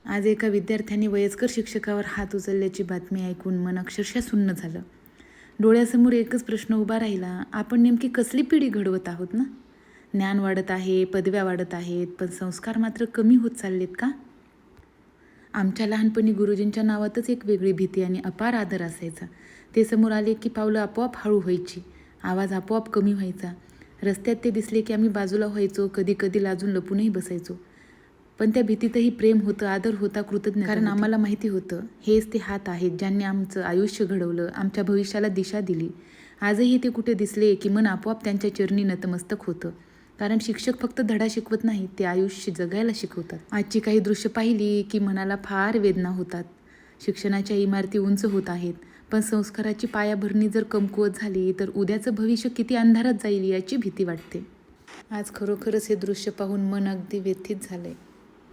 आज एका विद्यार्थ्याने वयस्कर शिक्षकावर हात उचलल्याची बातमी ऐकून मन अक्षरशः सुन्न झालं. डोळ्यासमोर एकच प्रश्न उभा राहिला, आपण नेमकी कसली पिढी घडवत आहोत ना? ज्ञान वाढत आहे, पदव्या वाढत आहेत, पण संस्कार मात्र कमी होत चाललेत का? आमच्या लहानपणी गुरुजींच्या नावातच एक वेगळी भीती आणि अपार आदर असायचा. ते समोर आले की पावलं आपोआप हळू व्हायची, आवाज आपोआप कमी व्हायचा. रस्त्यात ते दिसले की आम्ही बाजूला व्हायचो, कधी कधी लाजून लपूनही बसायचो. पण त्या भीतीतही प्रेम होतं, आदर होता, कृतज्ञता. कारण आम्हाला माहिती होतं, हेच ते हात आहेत ज्यांनी आमचं आयुष्य घडवलं, आमच्या भविष्याला दिशा दिली. आजही ते कुठे दिसले की मन आपोआप त्यांच्या चरणी नतमस्तक होतं. कारण शिक्षक फक्त धडा शिकवत नाहीत, ते आयुष्य जगायला शिकवतात. आजची काही दृश्य पाहिली की मनाला फार वेदना होतात. शिक्षणाच्या इमारती उंच होत आहेत, पण संस्काराची पायाभरणी जर कमकुवत झाली तर उद्याचं भविष्य किती अंधारात जाईल याची भीती वाटते. आज खरोखरच हे दृश्य पाहून मन अगदी व्यथित झालंय.